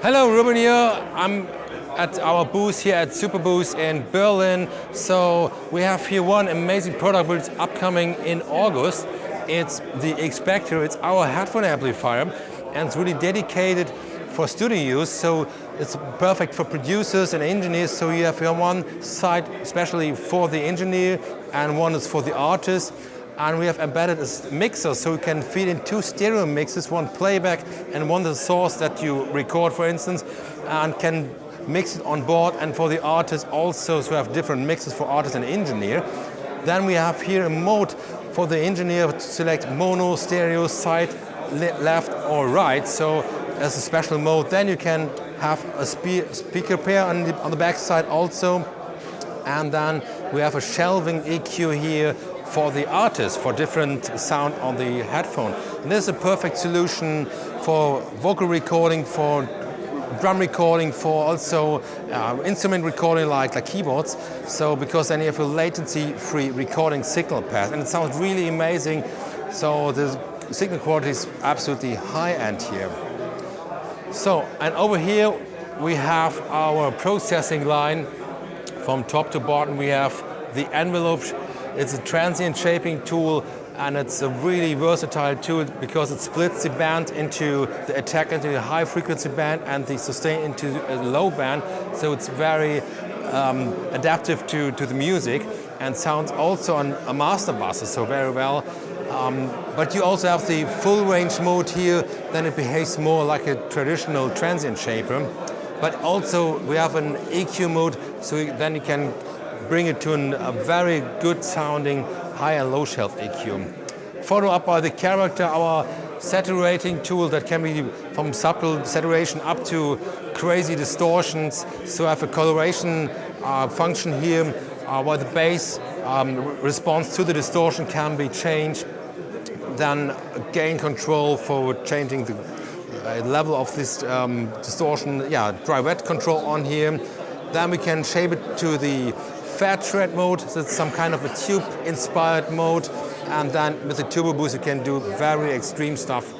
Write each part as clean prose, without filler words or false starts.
Hello, Ruben here. I'm at our booth here at Superbooth in Berlin. So we have here one amazing product which is upcoming in August. It's the xpector. It's our headphone amplifier, and it's really dedicated for studio use. So it's perfect for producers and engineers. So you have here one side especially for the engineer and one is for the artist. And we have embedded a mixer, so you can feed in two stereo mixes, one playback and one the source that you record, for instance, and can mix it on board. And for the artist also, so we have different mixes for artist and engineer. Then we have here a mode for the engineer to select mono, stereo, side, left or right. So as a special mode, then you can have a speaker pair on the back side also. And then we have a shelving EQ here for the artist, for different sound on the headphone. And this is a perfect solution for vocal recording, for drum recording, for also instrument recording like keyboards. So because then you have a latency-free recording signal path, and it sounds really amazing. So the signal quality is absolutely high-end here. So, and over here we have our processing line. From top to bottom we have the envelope. It's a transient shaping tool, and it's a really versatile tool because it splits the band into the attack into the high frequency band and the sustain into a low band. So it's very adaptive to the music and sounds also on a master bus, so very well. But you also have the full range mode here, then it behaves more like a traditional transient shaper. But also we have an EQ mode, so then you can bring it to a very good sounding high and low shelf EQ. Followed up by the character, our saturating tool that can be from subtle saturation up to crazy distortions. So I have a coloration function here where the bass response to the distortion can be changed. Then gain control for changing the level of this distortion. Dry wet control on here. Then we can shape it to the fat shred mode, so it's some kind of a tube inspired mode, and then with the turbo boost you can do very extreme stuff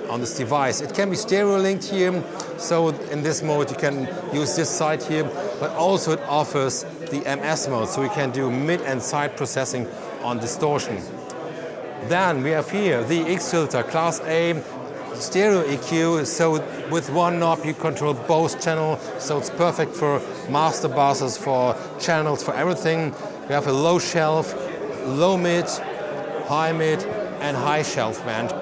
on this device. It can be stereo linked here, so in this mode you can use this side here, but also it offers the MS mode, so we can do mid and side processing on distortion. Then we have here the X filter class A stereo EQ, so with one knob you control both channels, so it's perfect for master buses, for channels, for everything. We have a low shelf, low mid, and high shelf band.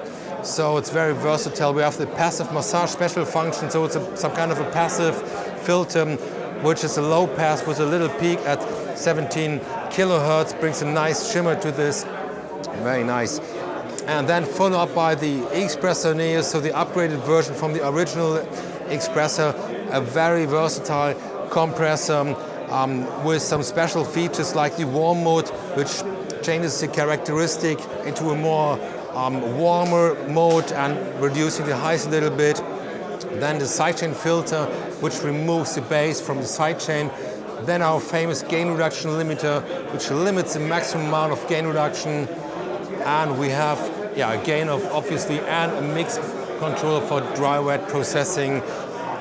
So it's very versatile. We have the passive massage special function, so it's some kind of a passive filter, which is a low pass with a little peak at 17 kilohertz, brings a nice shimmer to this. Very nice. And then followed up by the Expressor Neo, so the upgraded version from the original Expressor, a very versatile compressor with some special features like the warm mode, which changes the characteristic into a more warmer mode and reducing the highs a little bit. Then the sidechain filter, which removes the bass from the sidechain. Then our famous gain reduction limiter, which limits the maximum amount of gain reduction. And we have a gain of obviously and a mix controller for dry wet processing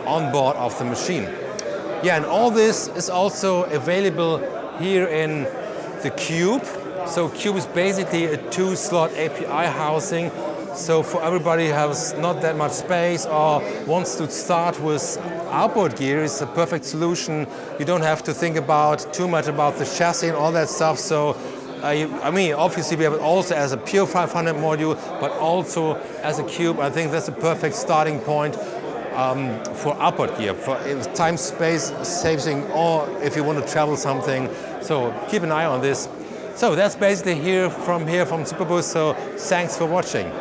on board of the machine. And all this is also available here in the qube. So qube is basically a 2-slot API housing. So for everybody who has not that much space or wants to start with outboard gear, it's a perfect solution. You don't have to think too much about the chassis and all that stuff. So I mean, obviously we have it also as a pure 500 module, but also as a qube. I think that's a perfect starting point for outboard gear, for time, space saving, or if you want to travel something. So keep an eye on this. So that's basically from Superbooth. So thanks for watching.